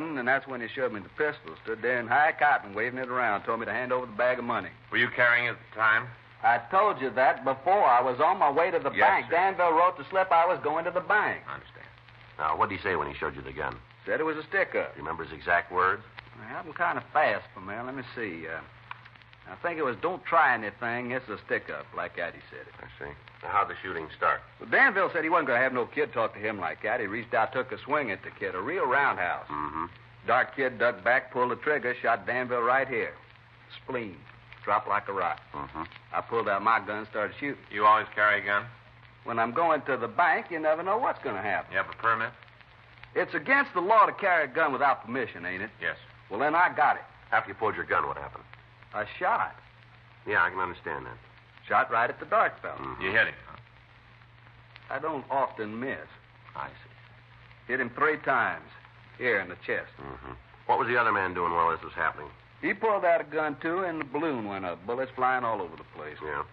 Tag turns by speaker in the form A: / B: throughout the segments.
A: And that's when he showed me the pistol. Stood there in high cotton, waving it around. Told me to hand over the bag of money.
B: Were you carrying it at the time?
A: I told you that before. I was on my way to the bank.
B: Sir.
A: Danville wrote the slip. I was going to the bank.
B: I understand.
C: Now, what did he say when he showed you the gun?
A: Said it was a stick-up.
C: Do you remember his exact words?
A: I have them kind of fast for me. Let me see. I think it was, don't try anything. It's a stick-up, like that he said it.
C: I see. Now, how'd the shooting start?
A: Well, Danville said he wasn't going to have no kid talk to him like that. He reached out, took a swing at the kid, a real roundhouse.
C: Mm-hmm.
A: Dark kid ducked back, pulled the trigger, shot Danville right here. Spleen. Dropped like a rock.
C: Mm-hmm.
A: I pulled out my gun and started shooting.
B: You always carry a gun?
A: When I'm going to the bank, you never know what's going to happen.
B: You have a permit?
A: It's against the law to carry a gun without permission, ain't it?
B: Yes.
A: Well, then I got it.
C: After you pulled your gun, what happened?
A: I shot.
C: Yeah, I can understand that.
A: Shot right at the dark fellow.
C: Mm-hmm.
B: You hit him, huh?
A: I don't often miss.
B: I see.
A: Hit him 3 times. Here in the chest.
C: Mm-hmm. What was the other man doing while this was happening?
A: He pulled out a gun, too, and the balloon went up. Bullets flying all over the place.
C: Yeah.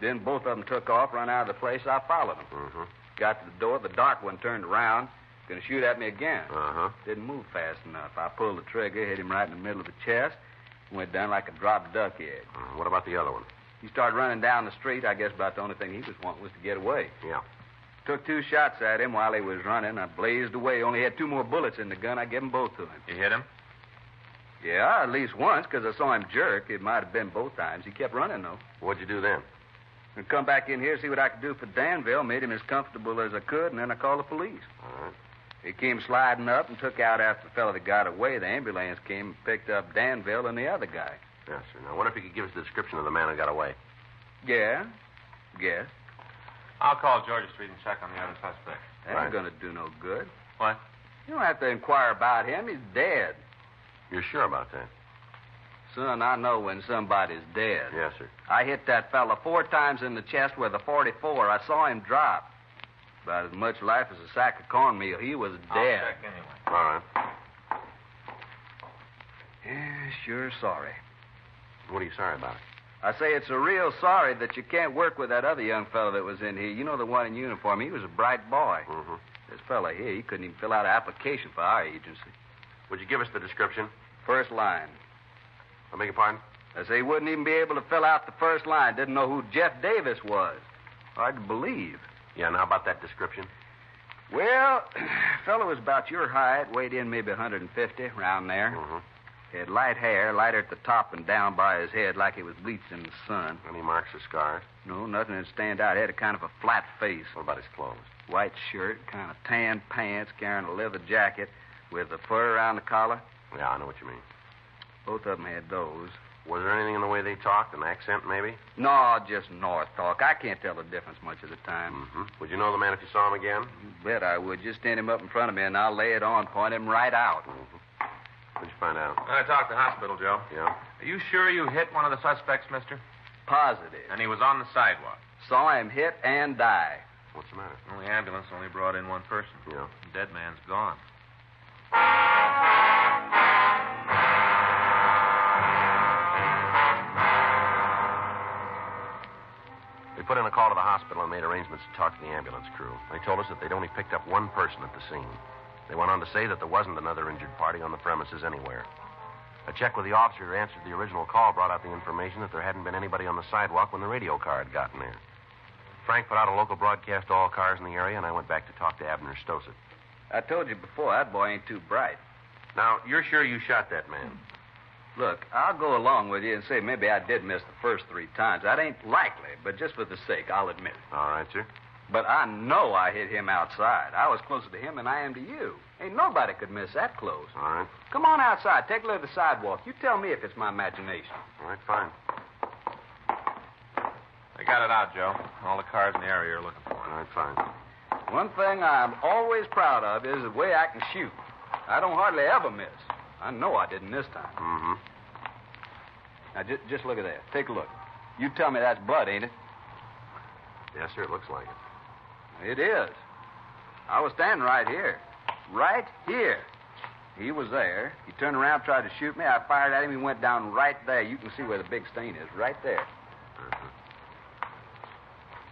A: Then both of them took off, run out of the place. I followed them.
C: Mm-hmm.
A: Got to the door. The dark one turned around. Going to shoot at me again.
C: Uh-huh.
A: Didn't move fast enough. I pulled the trigger, hit him right in the middle of the chest, went down like a dropped duck egg.
C: What about the other one?
A: He started running down the street. I guess about the only thing he was wanting was to get away.
C: Yeah.
A: Took 2 shots at him while he was running. I blazed away. Only had 2 more bullets in the gun. I gave them both to him.
B: You hit him?
A: Yeah, at least once, because I saw him jerk. It might have been both times. He kept running, though.
C: What'd you do then?
A: I come back in here, see what I could do for Danville, made him as comfortable as I could, and then I called the police.
C: All right.
A: He came sliding up and took out after the fellow that got away. The ambulance came and picked up Danville and the other guy.
C: Yes, sir. Now, what if you could give us the description of the man who got away?
A: Yeah, guess.
B: I'll call Georgia Street and check on the other suspect.
A: That ain't going to do no good.
B: What?
A: You don't have to inquire about him. He's dead.
C: You're sure about that?
A: Son, I know when somebody's dead.
C: Yes, sir.
A: I hit that fella 4 times in the chest with a .44. I saw him drop. About as much life as a sack of cornmeal. He was dead.
B: I'll check anyway.
C: All right.
A: Yeah, sure sorry.
C: What are you sorry about?
A: I say it's a real sorry that you can't work with that other young fellow that was in here. You know, the one in uniform. He was a bright boy.
C: Mm-hmm.
A: This fella here, he couldn't even fill out an application for our agency.
C: Would you give us the description?
A: First line.
C: I beg your pardon?
A: I say he wouldn't even be able to fill out the first line. Didn't know who Jeff Davis was. Hard to believe.
C: Yeah, now about that description?
A: Well, fellow was about your height, weighed in maybe 150, around there.
C: Mm-hmm.
A: Had light hair, lighter at the top and down by his head like he was bleached in the sun.
C: Any marks or scars?
A: No, nothing that'd stand out. He had a kind of a flat face.
C: What about his clothes?
A: White shirt, kind of tan pants, carrying a leather jacket with the fur around the collar.
C: Yeah, I know what you mean.
A: Both of them had those.
C: Was there anything in the way they talked, an accent maybe?
A: No, just North talk. I can't tell the difference much of the time.
C: Mm-hmm. Would you know the man if you saw him again?
A: You bet I would. Just stand him up in front of me and I'll lay it on, point him right out.
C: Mm-hmm. What'd you find out?
B: I talked to the hospital, Joe.
C: Yeah?
B: Are you sure you hit one of the suspects, mister?
A: Positive.
B: And he was on the sidewalk.
A: Saw him hit and die.
C: What's the matter?
B: Well, the ambulance only brought in 1 person.
C: Yeah.
B: The dead man's gone.
C: We put in a call to the hospital and made arrangements to talk to the ambulance crew. They told us that they'd only picked up 1 person at the scene. They went on to say that there wasn't another injured party on the premises anywhere. A check with the officer who answered the original call brought out the information that there hadn't been anybody on the sidewalk when the radio car had gotten there. Frank put out a local broadcast to all cars in the area, and I went back to talk to Abner Stossett.
A: I told you before, that boy ain't too bright.
C: Now, you're sure you shot that man?
A: Look, I'll go along with you and say maybe I did miss the first 3 times. That ain't likely, but just for the sake, I'll admit it.
C: All right, sir.
A: But I know I hit him outside. I was closer to him than I am to you. Ain't nobody could miss that close.
C: All right.
A: Come on outside. Take a look at the sidewalk. You tell me if it's my imagination.
C: All right, fine.
B: They got it out, Joe. All the cars in the area are looking for it.
C: All right, fine.
A: One thing I'm always proud of is the way I can shoot. I don't hardly ever miss. I know I didn't this time.
C: Mm-hmm.
A: Now, just look at that. Take a look. You tell me that's blood, ain't it?
C: Yes, sir, it looks like it.
A: It is. I was standing right here. Right here. He was there. He turned around, tried to shoot me. I fired at him. He went down right there. You can see where the big stain is. Right there.
C: Uh-huh.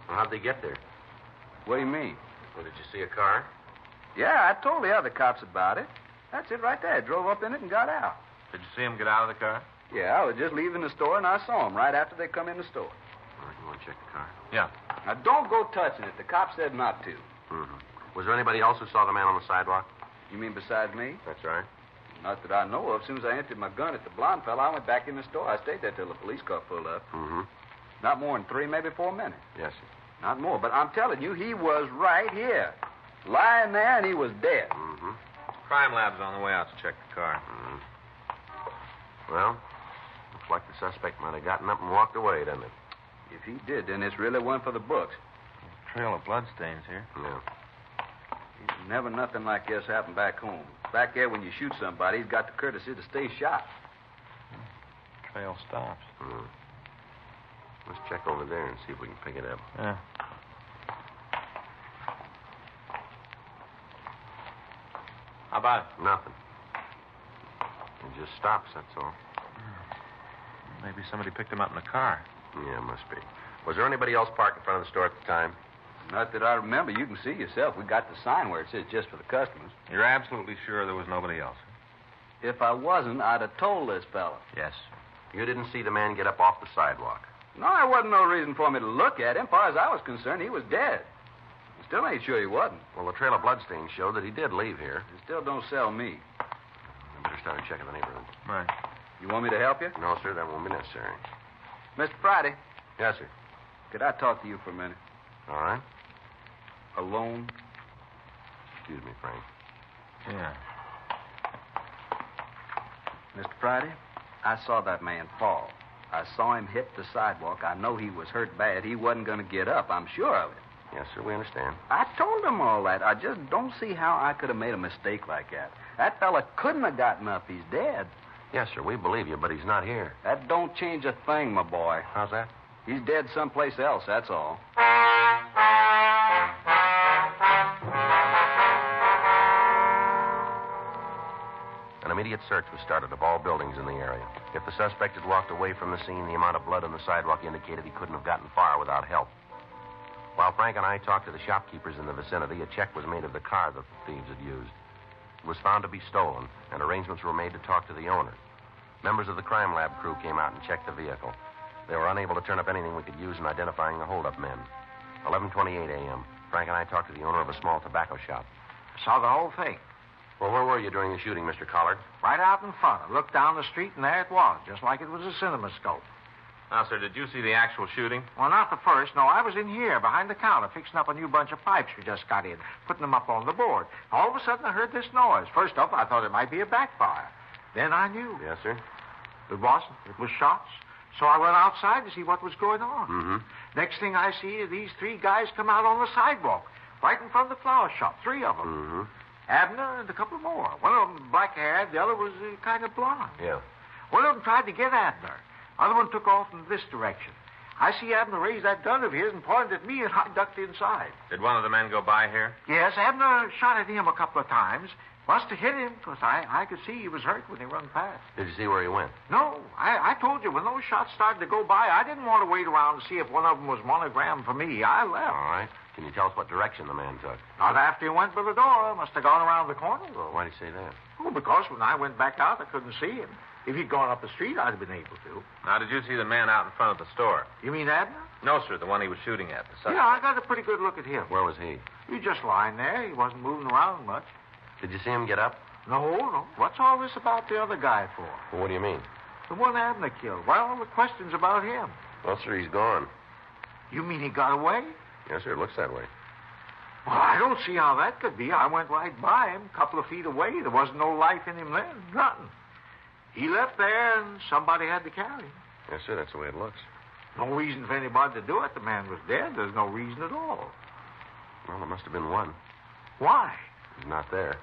C: Well, how'd they get there?
A: What do you mean?
C: Well, did you see a car?
A: Yeah, I told the other cops about it. That's it right there. Drove up in it and got out.
B: Did you see him get out of the car?
A: Yeah, I was just leaving the store, and I saw him right after they come in the store.
C: All right, you want to check the car?
B: Yeah.
A: Now, don't go touching it. The cop said not to.
C: Mm-hmm. Was there anybody else who saw the man on the sidewalk?
A: You mean besides me?
C: That's right.
A: Not that I know of. As soon as I emptied my gun at the blonde fella, I went back in the store. I stayed there till the police car pulled up.
C: Mm-hmm.
A: Not more than 3, maybe 4 minutes.
C: Yes, sir.
A: Not more. But I'm telling you, he was right here. Lying there, and he was dead.
C: Mm-hmm.
B: Crime lab's on the way out to check the car.
C: Mm-hmm. Well, looks like the suspect might have gotten up and walked away, doesn't it?
A: If he did, then it's really one for the books.
B: Trail of bloodstains here.
C: Yeah.
A: Never nothing like this happened back home. Back there, when you shoot somebody, he's got the courtesy to stay shot.
B: Trail stops.
C: Mm. Let's check over there and see if we can pick it up.
B: Yeah. How about it?
C: Nothing. It just stops, that's all.
B: Maybe somebody picked him up in a car.
C: Yeah, must be. Was there anybody else parked in front of the store at the time?
A: Not that I remember. You can see yourself. We got the sign where it says just for the customers.
B: You're absolutely sure there was nobody else?
A: If I wasn't, I'd have told this fella.
B: Yes.
C: You didn't see the man get up off the sidewalk?
A: No, there wasn't no reason for me to look at him. As far as I was concerned, he was dead. I still ain't sure he wasn't.
C: Well, the trail of bloodstains showed that he did leave here.
A: It still don't sell me.
C: I better start checking the neighborhood.
B: Right.
A: You want me to help you?
C: No, sir, that won't be necessary.
A: Mr. Friday,
C: Yes, sir.
A: could I talk to you for a minute?
C: All right.
A: Alone?
C: Excuse me, Frank.
B: Yeah.
A: Mr. Friday, I saw that man fall. I saw him hit the sidewalk. I know he was hurt bad. He wasn't going to get up. I'm sure of it.
C: Yes, sir, we understand.
A: I told him all that. I just don't see how I could have made a mistake like that. That fella couldn't have gotten up. He's dead.
C: Yes, sir, we believe you, but he's not here.
A: That don't change a thing, my boy.
C: How's that?
A: He's dead someplace else, that's all.
C: An immediate search was started of all buildings in the area. If the suspect had walked away from the scene, the amount of blood on the sidewalk indicated he couldn't have gotten far without help. While Frank and I talked to the shopkeepers in the vicinity, a check was made of the car that the thieves had used. It was found to be stolen, and arrangements were made to talk to the owner. Members of the crime lab crew came out and checked the vehicle. They were unable to turn up anything we could use in identifying the holdup men. 11:28 a.m. Frank and I talked to the owner of a small tobacco shop.
D: Saw the whole thing.
C: Well, where were you during the shooting, Mr. Collard?
D: Right out in front. I looked down the street, and there it was, just like it was a cinemascope.
B: Now, sir, did you see the actual shooting?
D: Well, not the first. No, I was in here, behind the counter, fixing up a new bunch of pipes we just got in, putting them up on the board. All of a sudden, I heard this noise. First up, I thought it might be a backfire. Then I knew.
C: Yes, sir.
D: It wasn't. It was shots. So I went outside to see what was going on.
C: Mm-hmm.
D: Next thing I see is these 3 guys come out on the sidewalk, right in front of the flower shop, 3 of them.
C: Mm-hmm.
D: Abner and a couple more. One of them black-haired, the other was kind of blonde.
C: Yeah.
D: One of them tried to get Abner. Other one took off in this direction. I see Abner raise that gun of his and pointed at me, and I ducked inside.
B: Did one of the men go by here?
D: Yes, Abner shot at him a couple of times. Must have hit him, because I could see he was hurt when he run past.
C: Did you see where he went?
D: No, I told you, when those shots started to go by, I didn't want to wait around to see if one of them was monogrammed for me. I left.
C: All right. Can you tell us what direction the man took?
D: Not after he went by the door. Must have gone around the corner.
C: Why'd he say that?
D: Oh, because when I went back out, I couldn't see him. If he'd gone up the street, I'd have been able to.
B: Now, did you see the man out in front of the store?
D: You mean Abner?
B: No, sir, the one he was shooting at. The suspect.
D: Yeah, I got a pretty good look at him.
C: Where was he?
D: He was just lying there. He wasn't moving around much.
C: Did you see him get up?
D: No. What's all this about the other guy for?
C: Well, what do you mean?
D: The one Abner killed. Why all the questions about him?
C: Well, sir, he's gone.
D: You mean he got away?
C: Yes, sir, it looks that way.
D: Well, I don't see how that could be. I went right by him, a couple of feet away. There wasn't no life in him then. Nothing. He left there, and somebody had to carry him.
C: Yes, sir, that's the way it looks.
D: No reason for anybody to do it. The man was dead. There's no reason at all.
C: Well, there must have been one.
D: Why?
C: He's not there.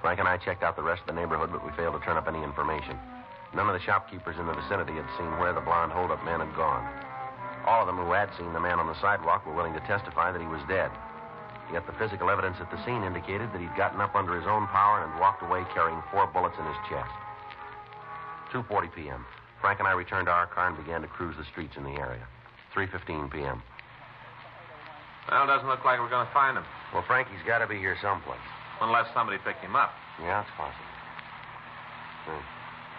C: Frank and I checked out the rest of the neighborhood, but we failed to turn up any information. None of the shopkeepers in the vicinity had seen where the blonde holdup man had gone. All of them who had seen the man on the sidewalk were willing to testify that he was dead. Yet the physical evidence at the scene indicated that he'd gotten up under his own power and walked away carrying 4 bullets in his chest. 2:40 p.m. Frank and I returned to our car and began to cruise the streets in the area. 3:15 p.m.
B: Well, it doesn't look like we're going to find him.
C: Well, Frankie's got to be here someplace.
B: Unless somebody picked him up.
C: Yeah, it's possible.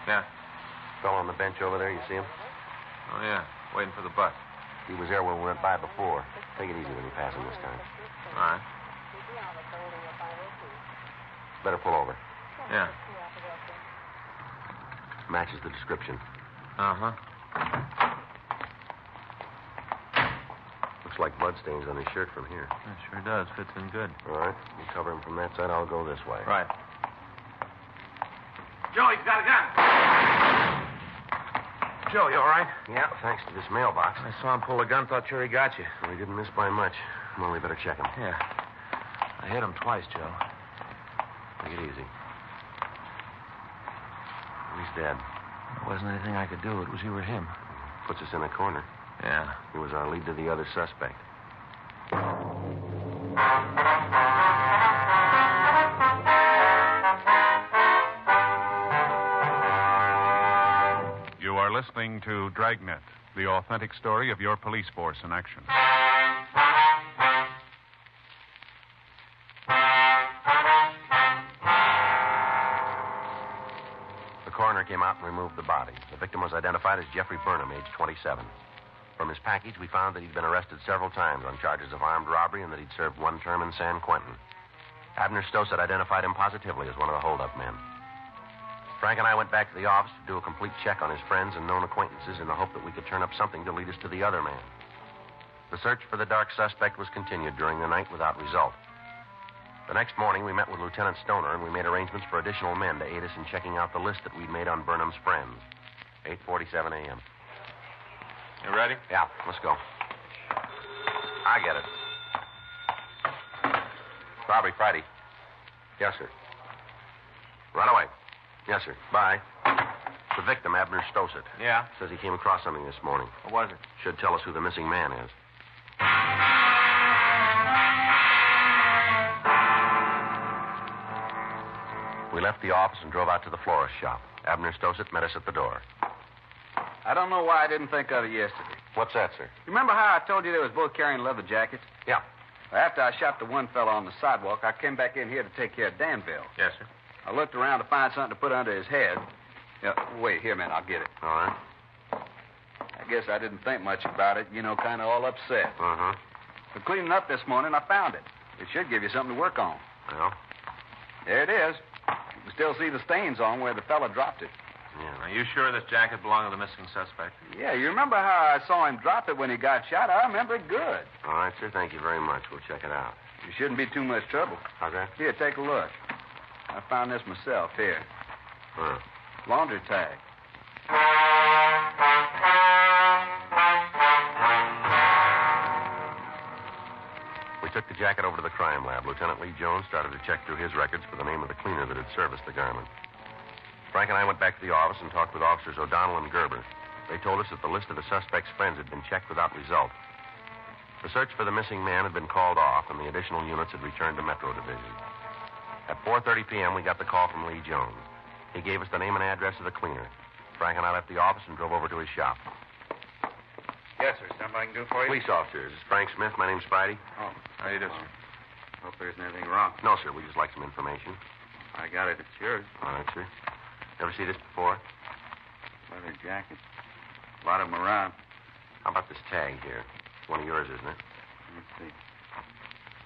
B: Yeah.
C: Fellow on the bench over there, you see him?
B: Oh, yeah. Waiting for the bus.
C: He was there when we went by before. Take it easy when you pass him this time.
B: All right.
C: Better pull over.
B: Yeah.
C: Matches the description.
B: Uh-huh.
C: Looks like bloodstains on his shirt from here.
B: It sure does. Fits in good.
C: All right. You cover him from that side. I'll go this way.
B: Right. Joe, he's got a gun. Joe, you all right?
C: Yeah, thanks to this mailbox.
B: I saw him pull a gun. Thought sure he got you.
C: Well, he didn't miss by much. Well, we better check him.
B: Yeah. I hit him twice, Joe.
C: Take it easy. He's dead.
B: There wasn't anything I could do. It was you or him.
C: Puts us in a corner.
B: Yeah.
C: He was our lead to the other suspect.
E: You are listening to Dragnet, the authentic story of your police force in action.
C: The coroner came out and removed the body. The victim was identified as Jeffrey Burnham, age 27. From his package, we found that he'd been arrested several times on charges of armed robbery and that he'd served one term in San Quentin. Abner Stossett identified him positively as one of the holdup men. Frank and I went back to the office to do a complete check on his friends and known acquaintances in the hope that we could turn up something to lead us to the other man. The search for the dark suspect was continued during the night without result. The next morning, we met with Lieutenant Stoner, and we made arrangements for additional men to aid us in checking out the list that we'd made on Burnham's friends. 8:47 a.m.
B: You ready?
C: Yeah, let's go. I get it. Robbery Friday. Yes, sir. Right away. Yes, sir. Bye. The victim, Abner Stossett.
B: Yeah.
C: Says he came across something this morning.
B: What was it?
C: Should tell us who the missing man is. We left the office and drove out to the florist shop. Abner Stossett met us at the door.
A: I don't know why I didn't think of it yesterday.
C: What's that, sir?
A: You remember how I told you they was both carrying leather jackets?
C: Yeah.
A: Well, after I shot the one fellow on the sidewalk, I came back in here to take care of Danville.
B: Yes, sir.
A: I looked around to find something to put under his head. Yeah, wait, here, man, I'll get it.
C: All right.
A: I guess I didn't think much about it, kind of all upset.
C: Uh-huh.
A: But cleaning up this morning, I found it. It should give you something to work on.
C: Well?
A: There it is. You can still see the stains on where the fella dropped it.
C: Yeah.
B: Are you sure this jacket belonged to the missing suspect?
A: Yeah, you remember how I saw him drop it when he got shot? I remember it good.
C: All right, sir. Thank you very much. We'll check it out.
A: You shouldn't be too much trouble.
C: How's that?
A: Here, take a look. I found this myself. Here.
C: Huh.
A: Laundry tag.
C: We took the jacket over to the crime lab. Lieutenant Lee Jones started to check through his records for the name of the cleaner that had serviced the garment. Frank and I went back to the office and talked with Officers O'Donnell and Gerber. They told us that the list of the suspect's friends had been checked without result. The search for the missing man had been called off, and the additional units had returned to Metro Division. At 4:30 p.m., we got the call from Lee Jones. He gave us the name and address of the cleaner. Frank and I left the office and drove over to his shop.
F: Yes, sir. Something I can do for you?
C: Police officer. This is Frank Smith. My name's Spidey.
F: Oh,
B: How do you do, sir?
F: hope there isn't anything wrong.
C: No, sir. We just like some information.
F: I got it. It's yours.
C: All right, sir. Ever see this before?
F: Leather jacket. A lot of them around.
C: How about this tag here? It's one of yours, isn't it?
F: Let's see.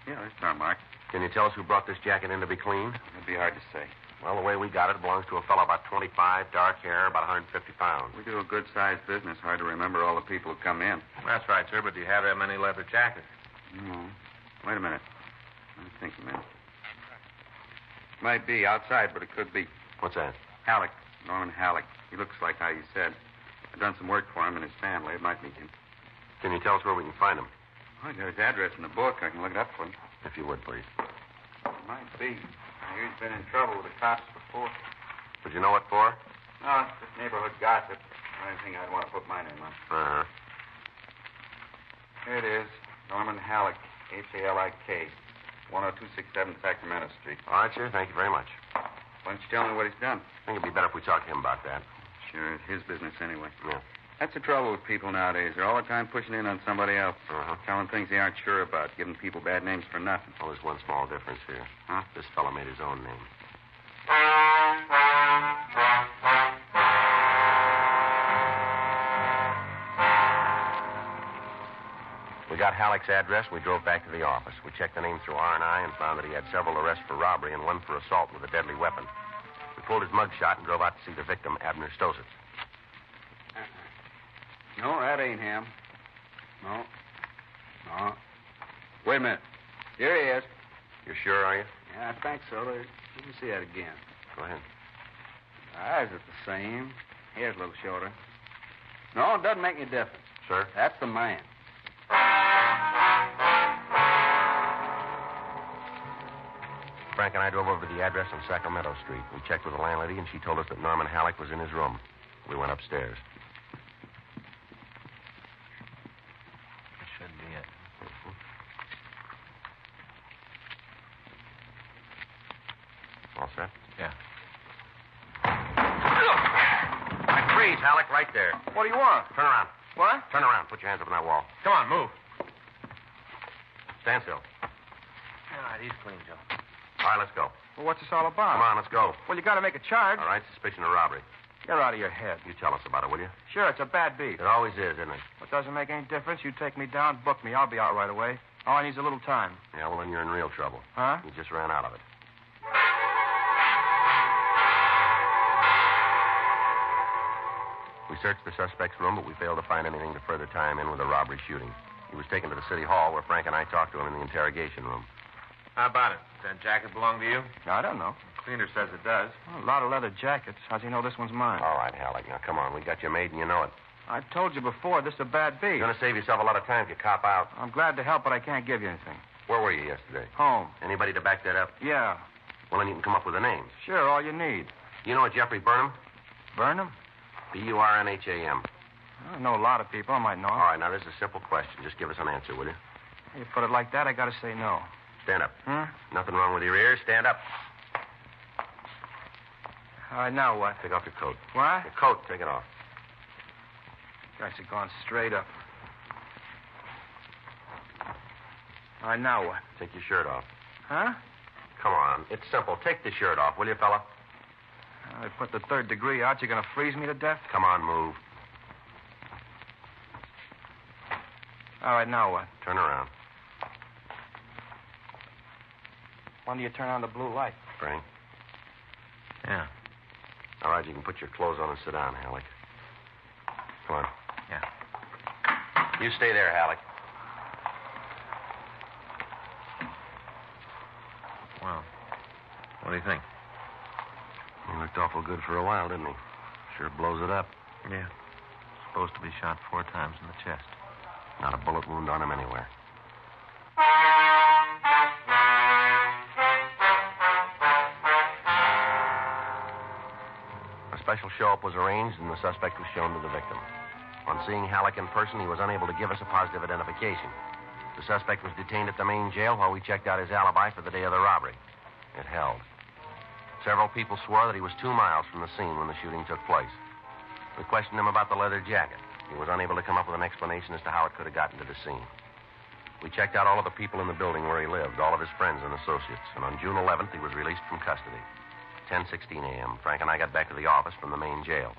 F: Yeah, there's our mark.
C: Can you tell us who brought this jacket in to be cleaned?
F: It'd be hard to say.
C: Well, the way we got it belongs to a fellow about 25, dark hair, about 150 pounds.
F: We do a good-sized business. Hard to remember all the people who come in.
B: That's right, sir, but do you have that many leather jackets?
F: No. Wait a minute. Let me think a minute. Might be outside, but it could be.
C: What's that?
F: Halleck. Norman Halleck. He looks like how you said. I've done some work for him and his family. It might be him.
C: Can you tell us where we can find him?
F: I got his address in the book. I can look it up for him.
C: If you would, please.
F: It might be. I hear he's been in trouble with the cops before.
C: Would you know what for?
F: No, it's just neighborhood gossip. I didn't think I'd want to put my name on.
C: Uh-huh.
F: Here it is. Norman Halleck. Hallik. 10267 Sacramento Street.
C: All right, sir. Thank you very much.
F: Why don't you tell me what he's done?
C: I think it'd be better if we talked to him about that.
F: Sure, it's his business anyway.
C: Yeah.
F: That's the trouble with people nowadays. They're all the time pushing in on somebody else. Telling things they aren't sure about, giving people bad names for nothing.
C: Well, there's one small difference here.
F: Huh?
C: This fellow made his own name. We got Halleck's address, and we drove back to the office. We checked the name through R&I and found that he had several arrests for robbery and one for assault with a deadly weapon. We pulled his mugshot and drove out to see the victim, Abner Stositz.
A: No, that ain't him. No. Wait a minute. Here he is.
C: You sure, are you?
A: Yeah, I think so. Let me see that again.
C: Go ahead.
A: Eyes are the same. Hair's a little shorter. No, it doesn't make any difference.
C: Sir?
A: That's the man.
C: Frank and I drove over to the address on Sacramento Street. We checked with the landlady, and she told us that Norman Halleck was in his room. We went upstairs.
B: That should be it.
C: All set?
B: Yeah.
C: Freeze, Halleck, right there.
B: What do you want?
C: Turn around.
B: What?
C: Turn around. Put your hands up on that wall.
B: Come on, move.
C: Stand still.
B: All right, he's clean, Joe.
C: All right, let's go.
B: Well, what's this all about?
C: Come on, let's go.
B: Well, you got to make a charge.
C: All right, suspicion of robbery.
B: You're out of your head.
C: You tell us about it, will you?
B: Sure, it's a bad beat.
C: It always is, isn't it?
B: It doesn't make any difference. You take me down, book me. I'll be out right away. All I need's a little time.
C: Yeah, well, then you're in real trouble.
B: Huh?
C: You just ran out of it. We searched the suspect's room, but we failed to find anything to further tie him in with a robbery shooting. He was taken to the city hall where Frank and I talked to him in the interrogation room.
B: How about it? Does that jacket belong to you?
G: I don't know.
B: The cleaner says it does.
G: Well, a lot of leather jackets. How's he know this one's mine?
C: All right, Halleck. Now, come on. We got you made, and you know it.
G: I told you before, this is a bad beat.
C: You're going to save yourself a lot of time if you cop out.
G: I'm glad to help, but I can't give you anything.
C: Where were you yesterday?
G: Home.
C: Anybody to back that up?
G: Yeah.
C: Well, then you can come up with the names.
G: Sure, all you need.
C: You know a Jeffrey Burnham?
G: Burnham?
C: Burnham.
G: I know a lot of people. I might know.
C: All right, now, this is a simple question. Just give us an answer, will you?
G: You put it like that, I gotta say no.
C: Stand up.
G: Hmm?
C: Nothing wrong with your ears. Stand up.
G: All right, now what?
C: Take off your coat.
G: What?
C: Your coat, take it off.
G: Guys are going straight up. All right, now what?
C: Take your shirt off.
G: Huh?
C: Come on. It's simple. Take the shirt off, will you, fella?
G: I put the 3rd degree out. You're gonna freeze me to death?
C: Come on, move.
G: All right, now what?
C: Turn around.
G: When do you turn on the blue light?
C: Frank.
B: Yeah.
C: All right, you can put your clothes on and sit down, Halleck. Come on.
B: Yeah.
C: You stay there, Halleck.
B: Well, what do you think?
C: He looked awful good for a while, didn't he? Sure blows it up.
B: Yeah. Supposed to be shot 4 times in the chest.
C: Not a bullet wound on him anywhere. A special show-up was arranged, and the suspect was shown to the victim. On seeing Halleck in person, he was unable to give us a positive identification. The suspect was detained at the main jail while we checked out his alibi for the day of the robbery. It held. Several people swore that he was 2 miles from the scene when the shooting took place. We questioned him about the leather jacket. He was unable to come up with an explanation as to how it could have gotten to the scene. We checked out all of the people in the building where he lived, all of his friends and associates, and on June 11th, he was released from custody. 10:16 a.m. Frank and I got back to the office from the main jail.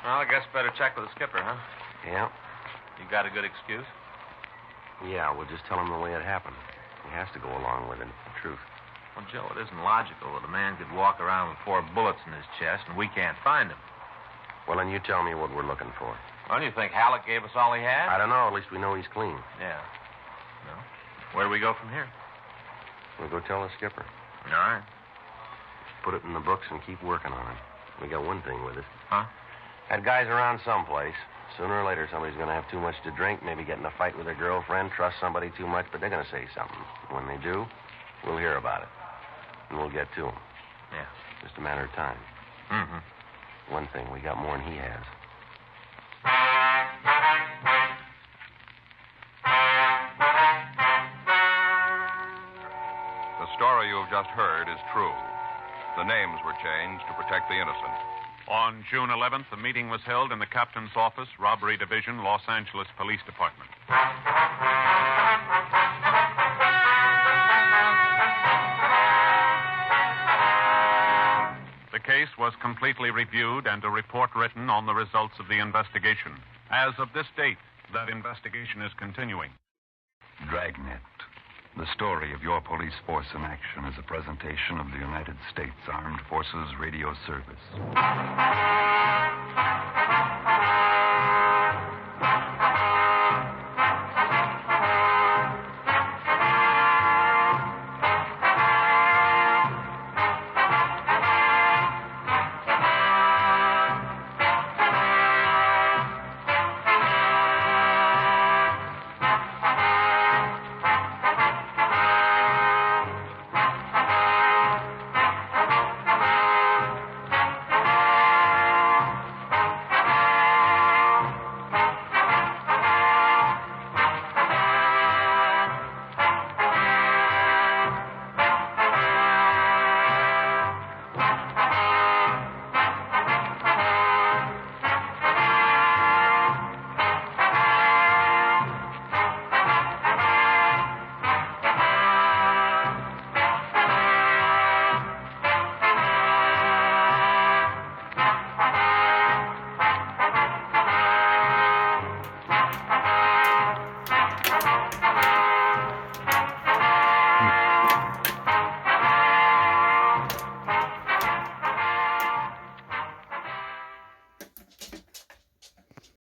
B: Well, I guess better check with the skipper, huh?
C: Yeah?
B: You got a good excuse?
C: Yeah, we'll just tell him the way it happened. He has to go along with it, it's the truth.
B: Well, Joe, it isn't logical that a man could walk around with 4 bullets in his chest and we can't find him.
C: Well, then you tell me what we're looking for.
B: Well, do you think Halleck gave us all he had?
C: I don't know. At least we know he's clean.
B: Yeah. No. Where do we go from here?
C: We'll go tell the skipper.
B: All right.
C: Put it in the books and keep working on it. We got one thing with it.
B: Huh?
C: Had guys around someplace. Sooner or later, somebody's going to have too much to drink, maybe get in a fight with their girlfriend, trust somebody too much, but they're going to say something. When they do, we'll hear about it. And we'll get to them.
B: Yeah.
C: Just a matter of time.
B: Mm-hmm.
C: One thing, we got more than he has.
H: The story you have just heard is true. The names were changed to protect the innocent.
E: On June 11th, a meeting was held in the captain's office, Robbery Division, Los Angeles Police Department. The case was completely reviewed and a report written on the results of the investigation. As of this date, that investigation is continuing.
H: Dragnet, the story of your police force in action, is a presentation of the United States Armed Forces Radio Service.